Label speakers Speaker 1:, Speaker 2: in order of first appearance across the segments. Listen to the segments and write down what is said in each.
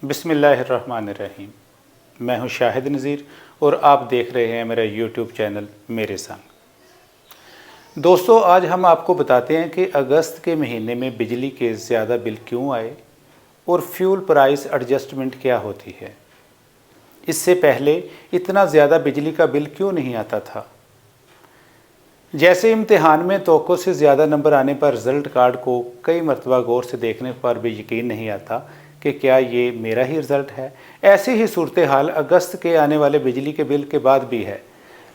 Speaker 1: बिस्मिल्लाहिर्रहमानिर्रहीम। मैं हूं शाहिद नज़ीर और आप देख रहे हैं मेरा यूट्यूब चैनल मेरे संग। दोस्तों, आज हम आपको बताते हैं कि अगस्त के महीने में बिजली के ज़्यादा बिल क्यों आए और फ्यूल प्राइस एडजस्टमेंट क्या होती है। इससे पहले इतना ज़्यादा बिजली का बिल क्यों नहीं आता था। जैसे इम्तिहान में तवक्को से ज़्यादा नंबर आने पर रिज़ल्ट कार्ड को कई मरतबा गौर से देखने पर भी यकीन नहीं आता कि क्या ये मेरा ही रिज़ल्ट है। ऐसी ही सूरत हाल अगस्त के आने वाले बिजली के बिल के बाद भी है,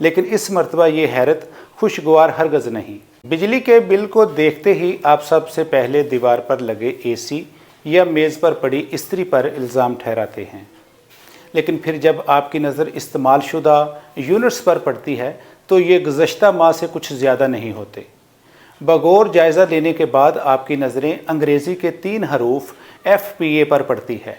Speaker 1: लेकिन इस मरतबा ये हैरत खुशगवार हरगज़ नहीं। बिजली के बिल को देखते ही आप सबसे पहले दीवार पर लगे एसी या मेज़ पर पड़ी इस्त्री पर इल्ज़ाम ठहराते हैं, लेकिन फिर जब आपकी नज़र इस्तेमाल शुदा यूनिट्स पर पड़ती है तो ये गुज़श्ता माह से कुछ ज़्यादा नहीं होते। बगौर जायज़ा लेने के बाद आपकी नज़रें अंग्रेज़ी के 3 हरूफ FPA पर पड़ती है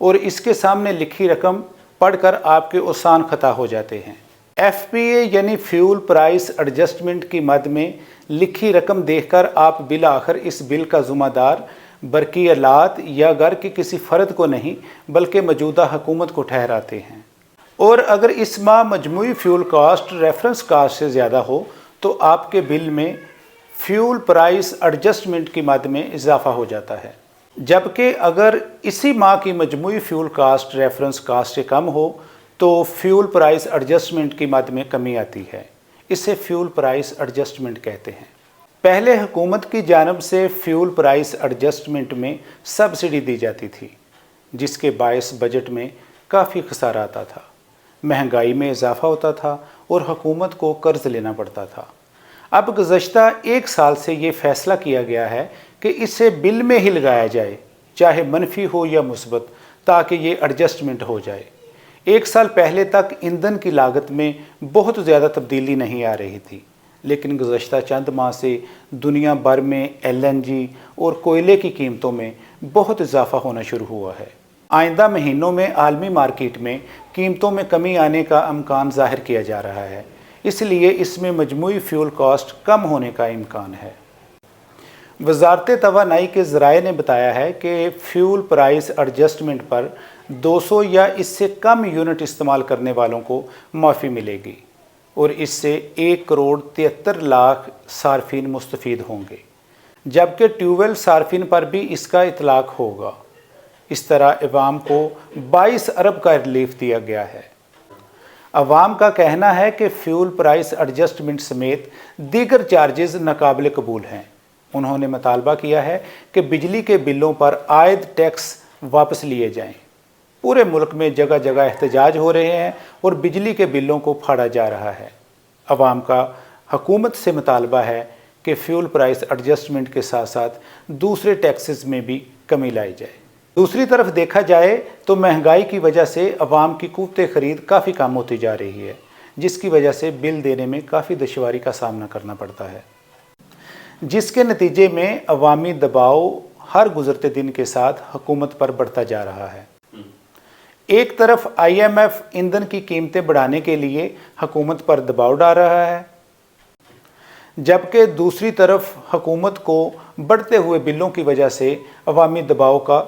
Speaker 1: और इसके सामने लिखी रकम पढ़कर आपके ओसान खता हो जाते हैं। FPA यानी फ्यूल प्राइस एडजस्टमेंट की मद में लिखी रकम देखकर आप बिल आखिर इस बिल का ज़िम्मेदार बरकी आलात या घर के किसी फ़र्द को नहीं बल्कि मौजूदा हुकूमत को ठहराते हैं। और अगर इस माह मजमूई फ्यूल कास्ट रेफरेंस कास्ट से ज़्यादा हो तो आपके बिल में फ्यूल प्राइस एडजस्टमेंट की मद में इजाफा हो जाता है, जबकि अगर इसी माह की मजमूई फ्यूल कास्ट रेफरेंस कास्ट से कम हो तो फ्यूल प्राइस एडजस्टमेंट की मद में कमी आती है। इसे फ्यूल प्राइस एडजस्टमेंट कहते हैं। पहले हुकूमत की जानिब से फ्यूल प्राइस एडजस्टमेंट में सब्सिडी दी जाती थी, जिसके बायस बजट में काफ़ी खसारा आता था, महंगाई में इजाफा होता था और हुकूमत को कर्ज लेना पड़ता था। अब गुज़श्ता 1 साल से ये फ़ैसला किया गया है कि इसे बिल में ही लगाया जाए, चाहे मनफी हो या मुस्बत, ताकि ये एडजस्टमेंट हो जाए। 1 साल पहले तक ईंधन की लागत में बहुत ज़्यादा तब्दीली नहीं आ रही थी, लेकिन गुज़श्ता चंद माह से दुनिया भर में LNG और कोयले की कीमतों में बहुत इजाफा होना शुरू हुआ है। आइंदा महीनों में आलमी मार्केट में कीमतों में कमी आने का इम्कान ज़ाहिर किया जा रहा है, इसलिए इसमें मजमूई फ्यूल कॉस्ट कम होने का इम्कान है। वज़ारत तवानाई के ज़राए ने बताया है कि फ्यूल प्राइस एडजस्टमेंट पर 200 या इससे कम यूनिट इस्तेमाल करने वालों को माफ़ी मिलेगी और इससे 1,73,00,000 सार्फिन मुस्तफ़ीद होंगे, जबकि ट्यूबवेल सार्फिन पर भी इसका इतलाक़ होगा। इस तरह अवाम को 22 अरब का रिलीफ दिया गया है। अवाम का कहना है कि फ्यूल प्राइस एडजस्टमेंट समेत दीगर चार्जेस नाकाबिल कबूल हैं। उन्होंने मुतालबा किया है कि बिजली के बिलों पर आयद टैक्स वापस लिए जाएं। पूरे मुल्क में जगह जगह एहतजाज हो रहे हैं और बिजली के बिलों को फाड़ा जा रहा है। अवाम का हुकूमत से मुतालबा है कि फ्यूल प्राइस एडजस्टमेंट के साथ साथ दूसरे टैक्सेस में भी कमी लाई जाए। दूसरी तरफ देखा जाए तो महंगाई की वजह से अवाम की क़ुव्वत ख़रीद काफ़ी कम होती जा रही है, जिसकी वजह से बिल देने में काफ़ी दुश्वारी का सामना करना पड़ता है, जिसके नतीजे में अवामी दबाव हर गुज़रते दिन के साथ हुकूमत पर बढ़ता जा रहा है। एक तरफ IMF ईंधन की कीमतें बढ़ाने के लिए हुकूमत पर दबाव डाल रहा है, जबकि दूसरी तरफ हुकूमत को बढ़ते हुए बिलों की वजह से अवामी दबाव का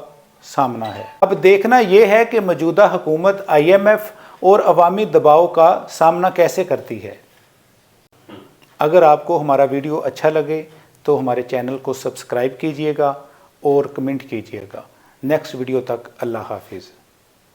Speaker 1: सामना है। अब देखना यह है कि मौजूदा हुकूमत IMF और अवामी दबाव का सामना कैसे करती है। अगर आपको हमारा वीडियो अच्छा लगे तो हमारे चैनल को सब्सक्राइब कीजिएगा और कमेंट कीजिएगा। नेक्स्ट वीडियो तक अल्लाह हाफिज़।